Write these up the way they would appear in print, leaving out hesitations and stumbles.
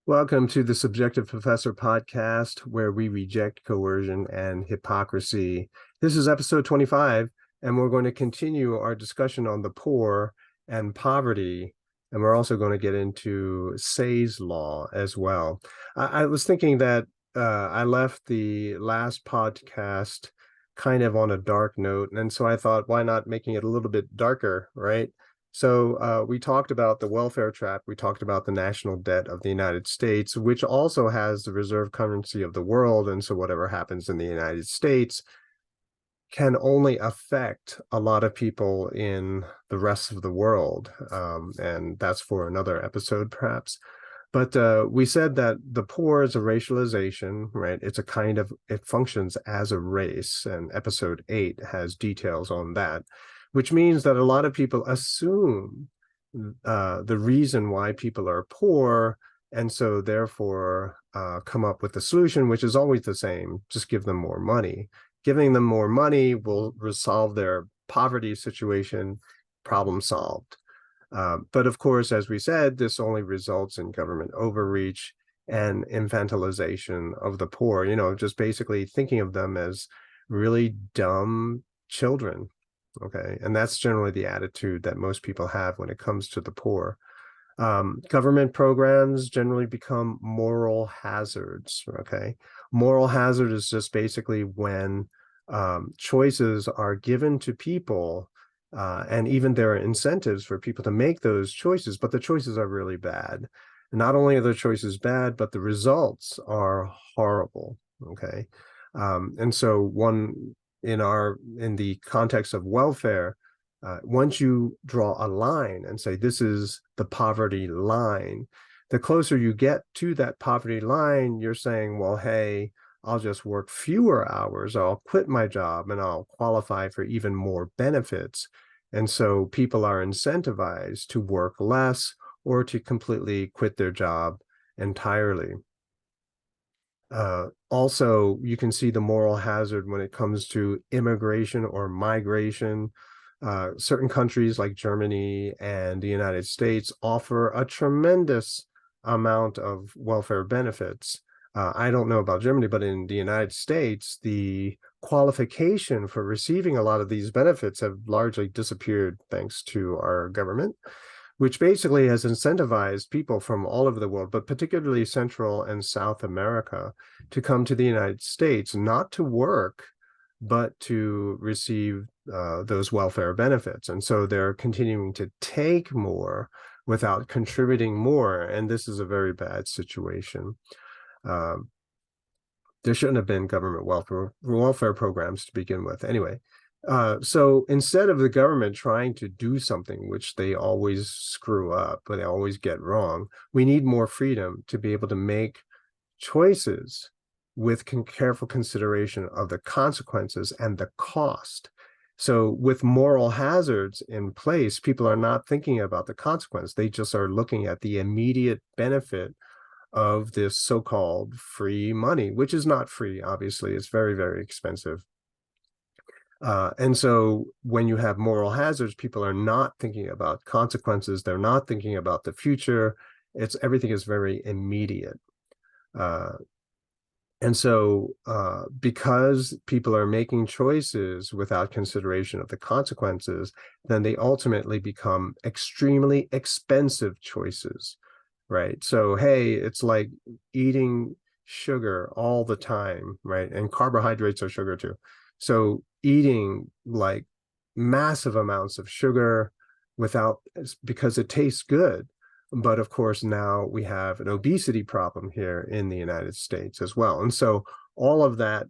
Welcome to the Subjective Professor podcast, where we reject coercion and hypocrisy. This is episode 25, and we're going to continue our discussion on the poor and poverty. And we're also going to get into Say's law as well. I was thinking that I left the last podcast kind of on a dark note. And so I thought, why not making it a little bit darker, right? So we talked about the welfare trap. We talked about the national debt of the United States, which also has the reserve currency of the world. And so whatever happens in the United States can only affect a lot of people in the rest of the world. And that's for another episode, perhaps. But we said that the poor is a racialization, right? It's a kind of, it functions as a race. And episode 8 has details on that, which means that a lot of people assume the reason why people are poor, and so therefore come up with the solution, which is always the same: just give them more money. Giving them more money will resolve their poverty situation, problem solved. But of course, as we said, this only results in government overreach and infantilization of the poor, just basically thinking of them as really dumb children. Okay, and that's generally the attitude that most people have when it comes to the poor. Government programs generally become moral hazards. Okay, moral hazard is just basically when choices are given to people, and even there are incentives for people to make those choices, but the choices are really bad. Not only are the choices bad, but the results are horrible. Okay, and so in the context of welfare, once you draw a line and say this is the poverty line, the closer you get to that poverty line, you're saying, well, hey, I'll just work fewer hours, I'll quit my job, and I'll qualify for even more benefits. And so people are incentivized to work less or to completely quit their job entirely. Also, you can see the moral hazard when it comes to immigration or migration. Certain countries like Germany and the United States offer a tremendous amount of welfare benefits. I don't know about Germany, but in the United States, the qualification for receiving a lot of these benefits have largely disappeared thanks to our government, which basically has incentivized people from all over the world, but particularly Central and South America, to come to the United States, not to work, but to receive those welfare benefits. And so they're continuing to take more without contributing more. And this is a very bad situation. There shouldn't have been government welfare programs to begin with. Anyway, so instead of the government trying to do something, which they always screw up, but they always get wrong, we need more freedom to be able to make choices with careful consideration of the consequences and the cost. So with moral hazards in place, people are not thinking about the consequence. They just are looking at the immediate benefit of this so-called free money, which is not free, obviously. It's very, very expensive. And so when you have moral hazards, people are not thinking about consequences. They're not thinking about the future. Everything is very immediate. And so because people are making choices without consideration of the consequences, then they ultimately become extremely expensive choices, right? So, hey, it's like eating sugar all the time, right? And carbohydrates are sugar too. So eating like massive amounts of sugar because it tastes good. But of course, now we have an obesity problem here in the United States as well. And so all of that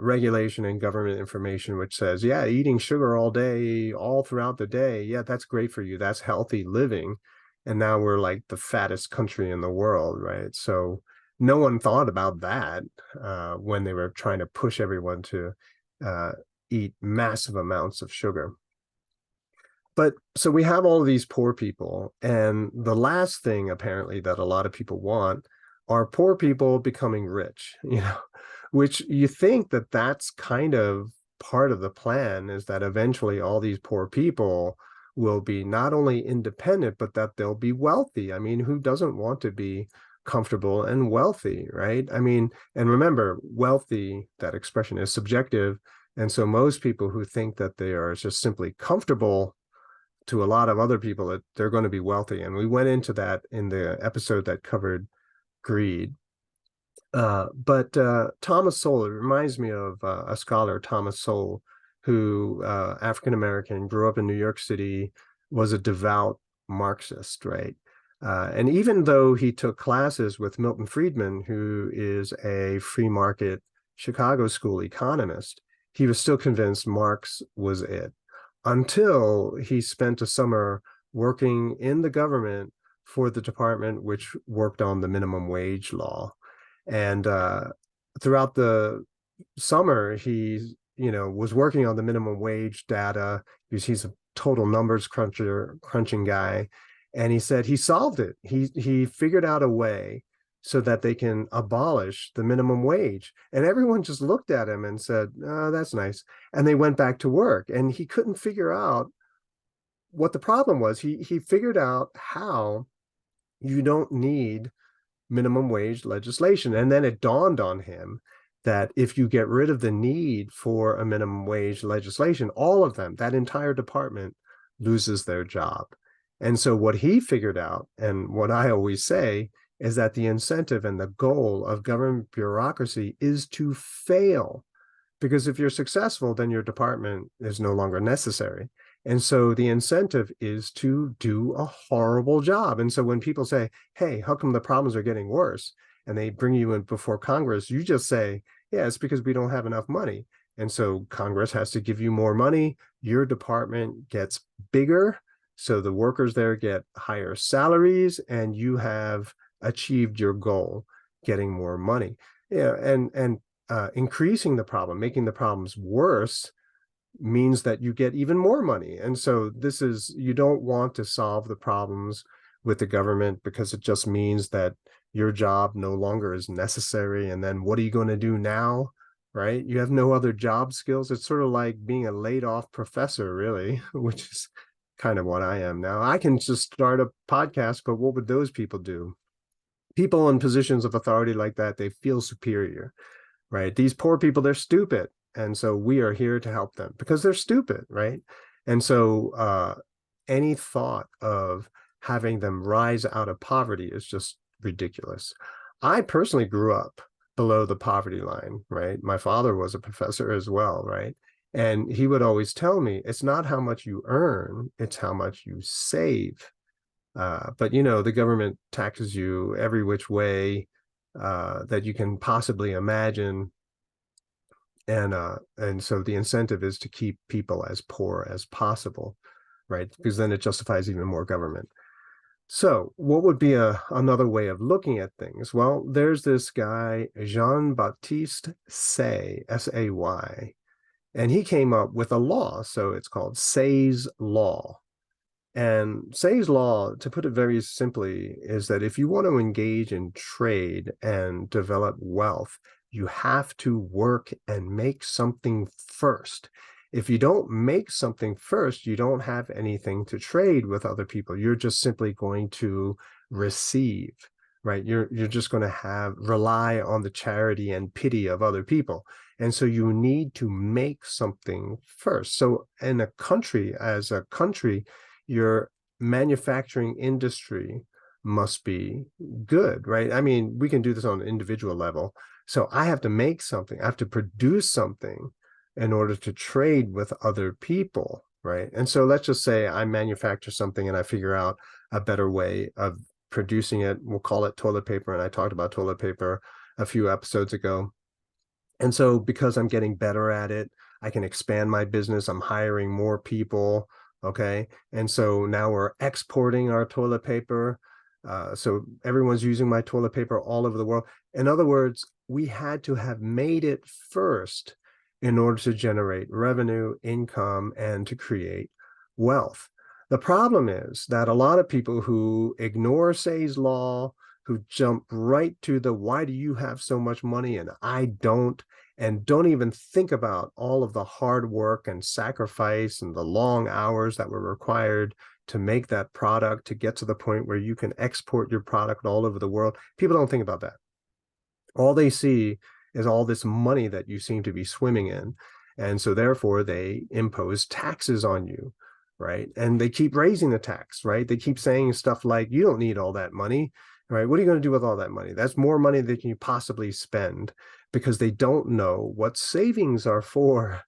regulation and government information, which says, yeah, eating sugar all day, all throughout the day, yeah, that's great for you. That's healthy living. And now we're like the fattest country in the world, right? So no one thought about that when they were trying to push everyone to eat massive amounts of sugar. But so we have all of these poor people, and the last thing apparently that a lot of people want are poor people becoming rich, which you think that that's kind of part of the plan, is that eventually all these poor people will be not only independent, but that they'll be wealthy. I mean, who doesn't want to be comfortable and wealthy, right? I mean, and remember, wealthy, that expression is subjective. And so most people who think that they are just simply comfortable, to a lot of other people, that they're going to be wealthy. And we went into that in the episode that covered greed. But Thomas Sowell, it reminds me of a scholar, Thomas Sowell, who African American, grew up in New York City, was a devout Marxist, right? And even though he took classes with Milton Friedman, who is a free market Chicago school economist, he was still convinced Marx was it, until he spent a summer working in the government for the department which worked on the minimum wage law. And throughout the summer, he, was working on the minimum wage data because he's a total numbers crunching guy. And he said he solved it. He figured out a way so that they can abolish the minimum wage. And everyone just looked at him and said, "Oh, that's nice." And they went back to work. And he couldn't figure out what the problem was. He figured out how you don't need minimum wage legislation. And then it dawned on him that if you get rid of the need for a minimum wage legislation, all of them, that entire department, loses their job. And so what he figured out, and what I always say, is that the incentive and the goal of government bureaucracy is to fail. Because if you're successful, then your department is no longer necessary. And so the incentive is to do a horrible job. And so when people say, "Hey, how come the problems are getting worse?" and they bring you in before Congress, you just say, "Yeah, it's because we don't have enough money." And so Congress has to give you more money. Your department gets bigger. So the workers there get higher salaries, and you have achieved your goal, getting more money. Yeah, and increasing the problem, making the problems worse, means that you get even more money. And so you don't want to solve the problems with the government, because it just means that your job no longer is necessary. And then what are you going to do now? Right? You have no other job skills. It's sort of like being a laid off professor, really, which is kind of what I am now. I can just start a podcast, but what would those people do? People in positions of authority like that, they feel superior, right? These poor people, they're stupid. And so we are here to help them because they're stupid, right? And so any thought of having them rise out of poverty is just ridiculous. I personally grew up below the poverty line, right? My father was a professor as well, right? And he would always tell me, it's not how much you earn, it's how much you save. But the government taxes you every which way that you can possibly imagine. And so the incentive is to keep people as poor as possible, right? Because then it justifies even more government. So what would be another way of looking at things? Well, there's this guy, Jean-Baptiste Say, S-A-Y, and he came up with a law. So it's called Say's Law. And Say's Law, to put it very simply, is that if you want to engage in trade and develop wealth, you have to work and make something first. If you don't make something first, you don't have anything to trade with other people. You're just simply going to receive, right? You're just going to rely on the charity and pity of other people. And so you need to make something first. So in a country, as a country, your manufacturing industry must be good, right? I mean, we can do this on an individual level. So I have to make something, I have to produce something in order to trade with other people, right? And so let's just say I manufacture something and I figure out a better way of producing it. We'll call it toilet paper. And I talked about toilet paper a few episodes ago. And so because I'm getting better at it, I can expand my business. I'm hiring more people. Okay. And so now we're exporting our toilet paper. So everyone's using my toilet paper all over the world. In other words, we had to have made it first in order to generate revenue, income, and to create wealth. The problem is that a lot of people who ignore Say's Law, who jump right to the "why do you have so much money and I don't," and don't even think about all of the hard work and sacrifice and the long hours that were required to make that product, to get to the point where you can export your product all over the world. People don't think about that. All they see is all this money that you seem to be swimming in. And so therefore they impose taxes on you, right? And they keep raising the tax, right? They keep saying stuff like, you don't need all that money, right? What are you going to do with all that money? That's more money than you possibly spend, because they don't know what savings are for,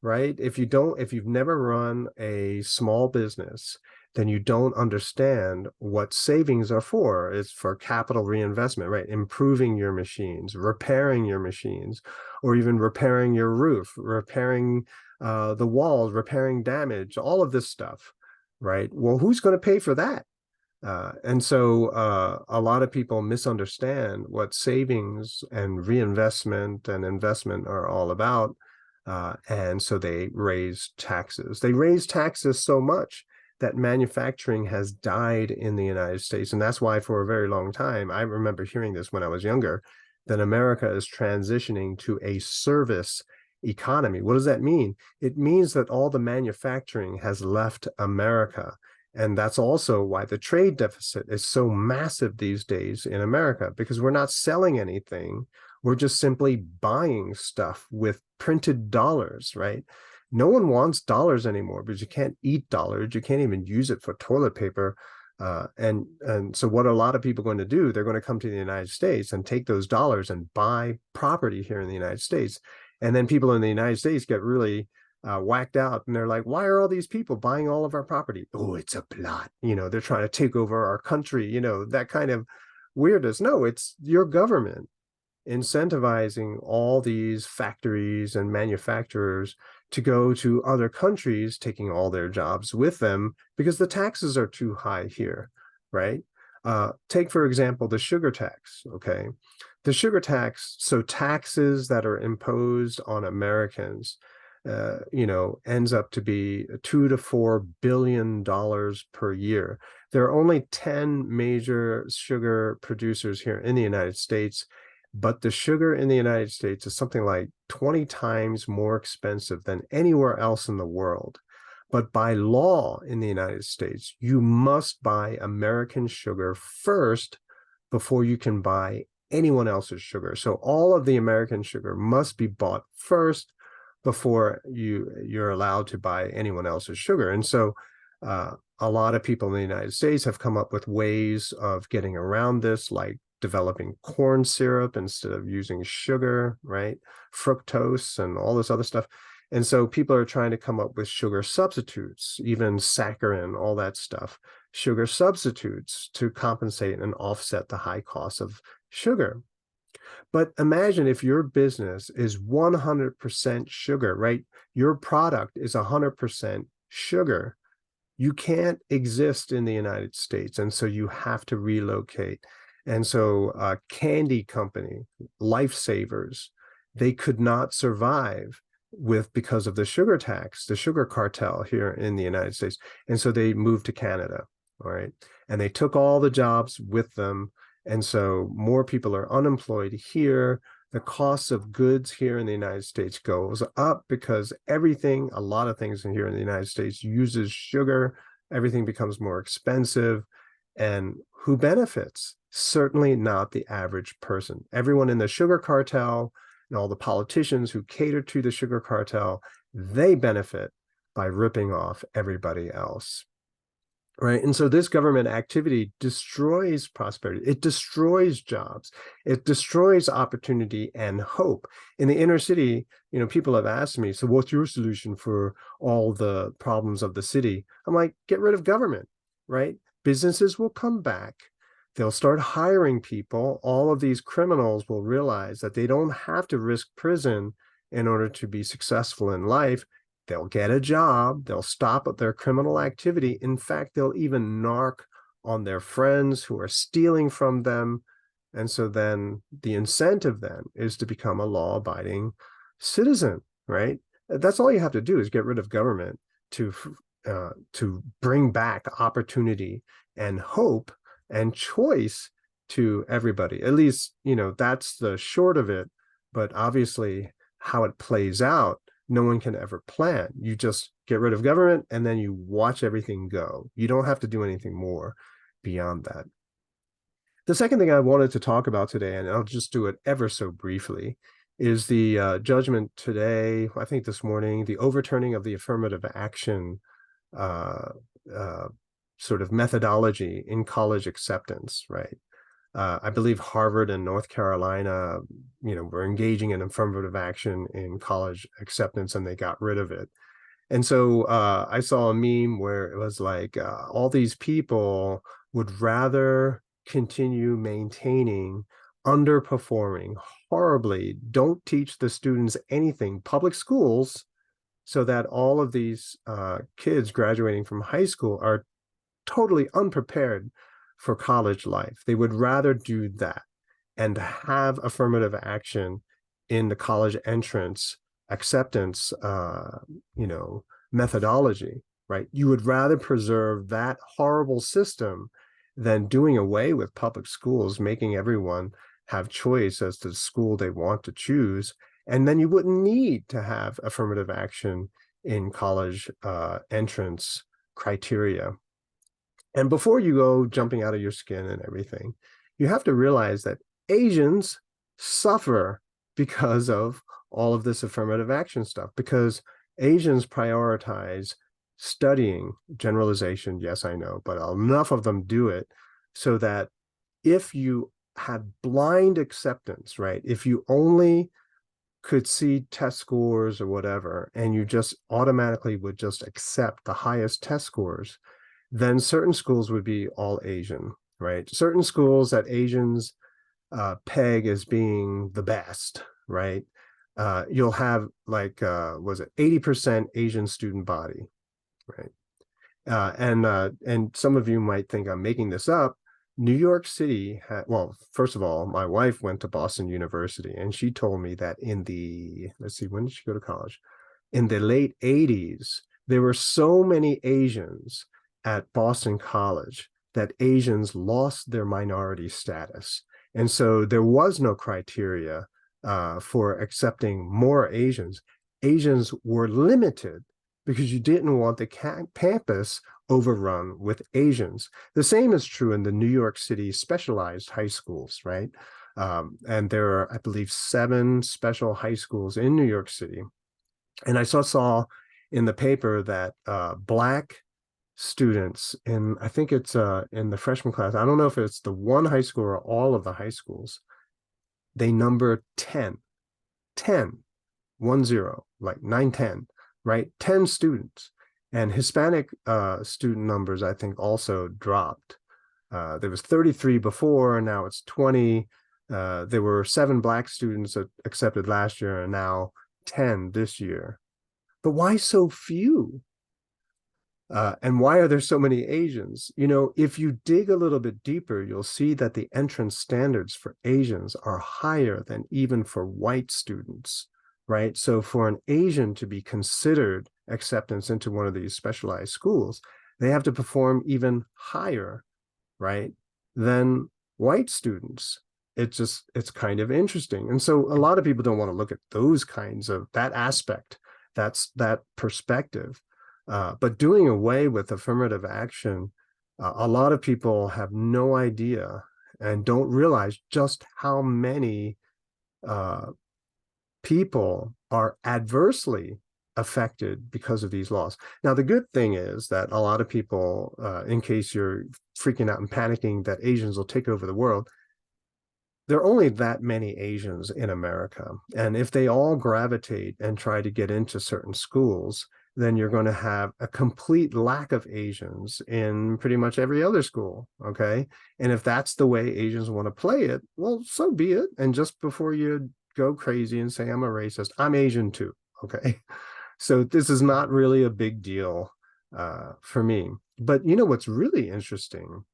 right? If you've never run a small business, then you don't understand what savings are for. It's for capital reinvestment, right? Improving your machines, repairing your machines, or even repairing your roof, repairing the walls, repairing damage, all of this stuff, right? Well, who's going to pay for that? And so a lot of people misunderstand what savings and reinvestment and investment are all about. And so they raise taxes. They raise taxes so much that manufacturing has died in the United States. And that's why for a very long time, I remember hearing this when I was younger, that America is transitioning to a service economy. What does that mean? It means that all the manufacturing has left America. And that's also why the trade deficit is so massive these days in America, because we're not selling anything. We're just simply buying stuff with printed dollars, right? No one wants dollars anymore, because you can't eat dollars. You can't even use it for toilet paper. And so what a lot of people are going to do, they're going to come to the United States and take those dollars and buy property here in the United States. And then people in the United States get really whacked out, and they're like, why are all these people buying all of our property? Oh, it's a plot. They're trying to take over our country, that kind of weirdness. No, it's your government incentivizing all these factories and manufacturers to go to other countries, taking all their jobs with them because the taxes are too high here, right? Take, for example, the sugar tax, okay? The sugar tax, so taxes that are imposed on Americans, ends up to be $2 to $4 billion per year. There are only 10 major sugar producers here in the United States, but the sugar in the United States is something like 20 times more expensive than anywhere else in the world. But by law in the United States, you must buy American sugar first before you can buy anyone else's sugar. So all of the American sugar must be bought first before you're allowed to buy anyone else's sugar. And so a lot of people in the United States have come up with ways of getting around this, like developing corn syrup instead of using sugar, right? Fructose and all this other stuff. And so people are trying to come up with sugar substitutes, even saccharin, all that stuff, sugar substitutes to compensate and offset the high cost of sugar. But imagine if your business is 100% sugar, right? Your product is 100% sugar. You can't exist in the United States. And so you have to relocate. And so a candy company, Lifesavers, they could not survive because of the sugar tax, the sugar cartel here in the United States. And so they moved to Canada, all right? And they took all the jobs with them. And so more people are unemployed here. The cost of goods here in the United States goes up because a lot of things here in the United States uses sugar. Everything becomes more expensive. And who benefits? Certainly not the average person. Everyone in the sugar cartel and all the politicians who cater to the sugar cartel, they benefit by ripping off everybody else. Right. And so this government activity destroys prosperity. It destroys jobs. It destroys opportunity and hope. In the inner city, people have asked me, so what's your solution for all the problems of the city? I'm like, get rid of government, right? Businesses will come back. They'll start hiring people. All of these criminals will realize that they don't have to risk prison in order to be successful in life. They'll get a job. They'll stop at their criminal activity. In fact, they'll even narc on their friends who are stealing from them. And so then the incentive then is to become a law-abiding citizen, right? That's all you have to do is get rid of government to bring back opportunity and hope and choice to everybody. At least, that's the short of it. But obviously, how it plays out, no one can ever plan. You just get rid of government, and then you watch everything go. You don't have to do anything more beyond that. The second thing I wanted to talk about today, and I'll just do it ever so briefly, is the judgment today, I think this morning, the overturning of the affirmative action sort of methodology in college acceptance, right? I believe Harvard and North Carolina, were engaging in affirmative action in college acceptance, and they got rid of it. And so I saw a meme where it was like all these people would rather continue maintaining underperforming horribly, don't teach the students anything, public schools, so that all of these kids graduating from high school are totally unprepared for college life. They would rather do that and have affirmative action in the college entrance acceptance methodology, right? You would rather preserve that horrible system than doing away with public schools, making everyone have choice as to the school they want to choose. And then you wouldn't need to have affirmative action in college entrance criteria. And before you go jumping out of your skin and everything, you have to realize that Asians suffer because of all of this affirmative action stuff, because Asians prioritize studying generalization. Yes, I know, but enough of them do it so that if you have blind acceptance, right? If you only could see test scores or whatever, and you just automatically would just accept the highest test scores, then certain schools would be all Asian, right? Certain schools that Asians peg as being the best, right? You'll have like, was it 80% Asian student body, right? And some of you might think I'm making this up. New York City well, first of all, my wife went to Boston University, and she told me that in the, let's see, when did she go to college? In the late 80s, there were so many Asians at Boston College that Asians lost their minority status. And so there was no criteria for accepting more Asians. Asians were limited because you didn't want the campus overrun with Asians. The same is true in the New York City specialized high schools, right? And there are, I believe, 7 special high schools in New York City. And I saw in the paper that Black students I think it's in the freshman class, I don't know if it's the one high school or all of the high schools, they number 10, 1-0, like 9-10, right? 10 students. And Hispanic student numbers, I think, also dropped. There was 33 before, and now it's 20. There were 7 Black students accepted last year, and now 10 this year. But why so few? And why are there so many Asians? If you dig a little bit deeper, you'll see that the entrance standards for Asians are higher than even for white students, right? So for an Asian to be considered acceptance into one of these specialized schools, they have to perform even higher, right, than white students. It's kind of interesting. And so a lot of people don't want to look at those kinds of, that aspect, that perspective. But doing away with affirmative action, a lot of people have no idea and don't realize just how many people are adversely affected because of these laws. Now, the good thing is that a lot of people, in case you're freaking out and panicking that Asians will take over the world, there are only that many Asians in America. And if they all gravitate and try to get into certain schools, then you're going to have a complete lack of Asians in pretty much every other school, okay? And if that's the way Asians want to play it, well, so be it. And just before you go crazy and say, I'm a racist, I'm Asian too, okay? So this is not really a big deal for me. But what's really interesting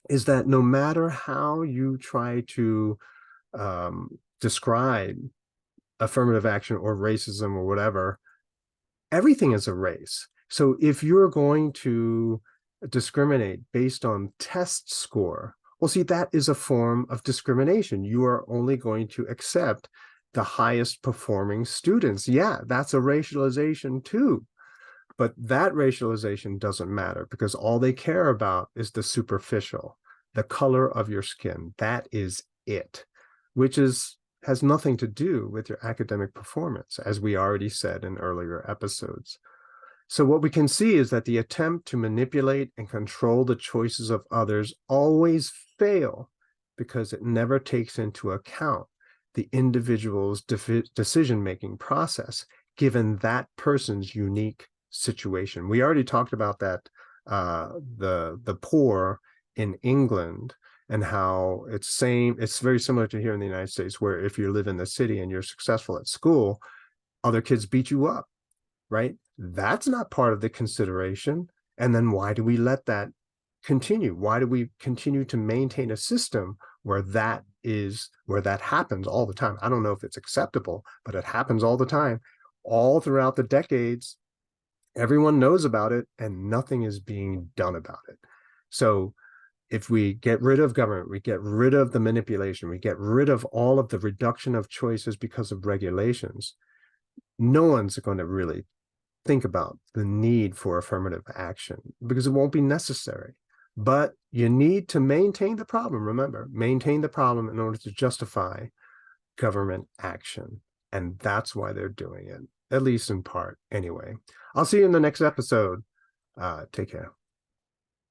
is that no matter how you try to describe affirmative action or racism or whatever, everything is a race. So if you're going to discriminate based on test score, well, see, that is a form of discrimination. You are only going to accept the highest performing students. Yeah, that's a racialization too. But that racialization doesn't matter because all they care about is the superficial, the color of your skin. That is it, which has nothing to do with your academic performance, as we already said in earlier episodes. So what we can see is that the attempt to manipulate and control the choices of others always fail because it never takes into account the individual's decision-making process, given that person's unique situation. We already talked about that, the poor in England, and how it's very similar to here in the United States, where if you live in the city and you're successful at school, other kids beat you up, right? That's not part of the consideration. And then why do we let that continue? Why do we continue to maintain a system where that happens all the time? I don't know if it's acceptable, but it happens all the time, all throughout the decades. Everyone knows about it and nothing is being done about it. So if we get rid of government, we get rid of the manipulation, we get rid of all of the reduction of choices because of regulations, no one's going to really think about the need for affirmative action because it won't be necessary. But you need to maintain the problem. Remember, maintain the problem in order to justify government action. And that's why they're doing it, at least in part anyway. I'll see you in the next episode. Take care.